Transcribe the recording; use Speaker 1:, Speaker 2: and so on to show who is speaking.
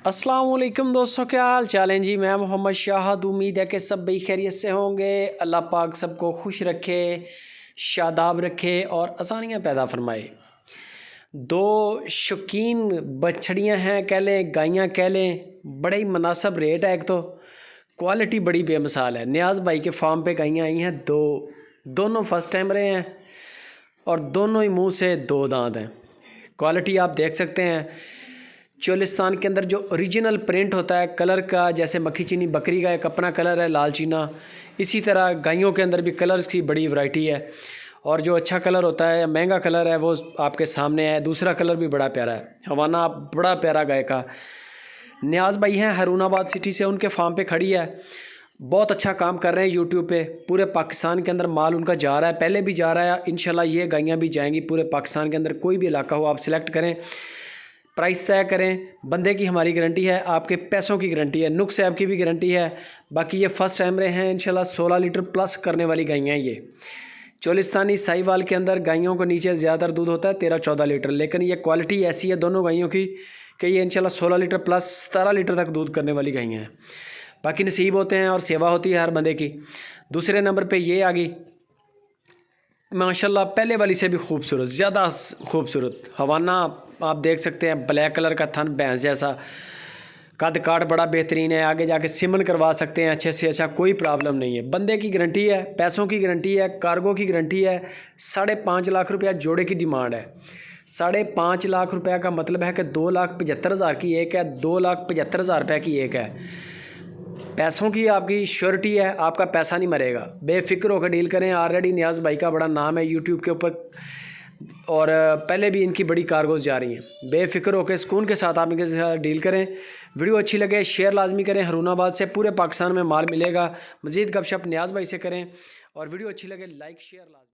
Speaker 1: अस्सलाम वालेकुम दोस्तों, क्या हाल चाल है जी। मैं मोहम्मद शाहद, उम्मीद है कि सब भाई खैरियत से होंगे। अल्लाह पाक सबको खुश रखे, शादाब रखे और आसानियाँ पैदा फरमाए। दो शौकीन बछड़ियाँ हैं कह लें, गायें कह लें, बड़े ही मुनासिब रेट है। एक तो क्वालिटी बड़ी बेमिसाल है। नियाज़ भाई के फार्म पे गायें आई हैं दोनों फर्स्ट टाइम रहे हैं और दोनों ही मुँह से दो दांत हैं। क्वालिटी आप देख सकते हैं। चोलिस्तान के अंदर जो ओरिजिनल प्रिंट होता है कलर का, जैसे मक्खी चीनी बकरी का एक अपना कलर है लाल चीना, इसी तरह गायों के अंदर भी कलर्स की बड़ी वैरायटी है। और जो अच्छा कलर होता है, महंगा कलर है, वो आपके सामने है। दूसरा कलर भी बड़ा प्यारा है, हवाना बड़ा प्यारा गाय का। नियाज़ भाई हैं हारूनाबाद सिटी से, उनके फार्म पे खड़ी है। बहुत अच्छा काम कर रहे हैं यूट्यूब पे। पूरे पाकिस्तान के अंदर माल उनका जा रहा है, पहले भी जा रहा है। इंशाल्लाह ये गायें भी जाएंगी पूरे पाकिस्तान के अंदर। कोई भी इलाका हो आप सिलेक्ट करें, प्राइस तय करें। बंदे की हमारी गारंटी है, आपके पैसों की गारंटी है, नुक्स ऐप की भी गारंटी है। बाकी ये फर्स्ट टाइम रहे हैं। इंशाल्लाह 16 लीटर प्लस करने वाली गायें हैं ये। चोलिस्तानी साहिवाल के अंदर गायों को नीचे ज़्यादातर दूध होता है 13-14 लीटर, लेकिन ये क्वालिटी ऐसी है दोनों गायों की कि ये इंशाल्लाह 16 लीटर प्लस 17 लीटर तक दूध करने वाली गायें हैं। बाकी नसीब होते हैं और सेवा होती है हर बंदे की। दूसरे नंबर पे ये आ गई माशाल्लाह, पहले वाली से भी खूबसूरत, ज़्यादा खूबसूरत हवाना। आप देख सकते हैं ब्लैक कलर का थन, भैंस जैसा, कद काट बड़ा बेहतरीन है। आगे जाके सिमन करवा सकते हैं अच्छे से अच्छा, कोई प्रॉब्लम नहीं है। बंदे की गारंटी है, पैसों की गारंटी है, कार्गो की गारंटी है। 5.5 लाख रुपया जोड़े की डिमांड है। 5.5 लाख रुपया का मतलब है कि 2,75,000 की एक है, 2,75,000 रुपये की एक है। पैसों की आपकी श्योरिटी है, आपका पैसा नहीं मरेगा। बेफिक्र होकर डील करें। ऑलरेडी नियाज़ भाई का बड़ा नाम है यूट्यूब के ऊपर और पहले भी इनकी बड़ी कार्गोज जा रही हैं। बेफिक्र होकर सुकून के साथ आप इनके साथ डील करें। वीडियो अच्छी लगे शेयर लाजमी करें। हारूनाबाद से पूरे पाकिस्तान में माल मिलेगा। मज़ीद गपशप नियाज़ भाई से करें और वीडियो अच्छी लगे लाइक शेयर लाजमी।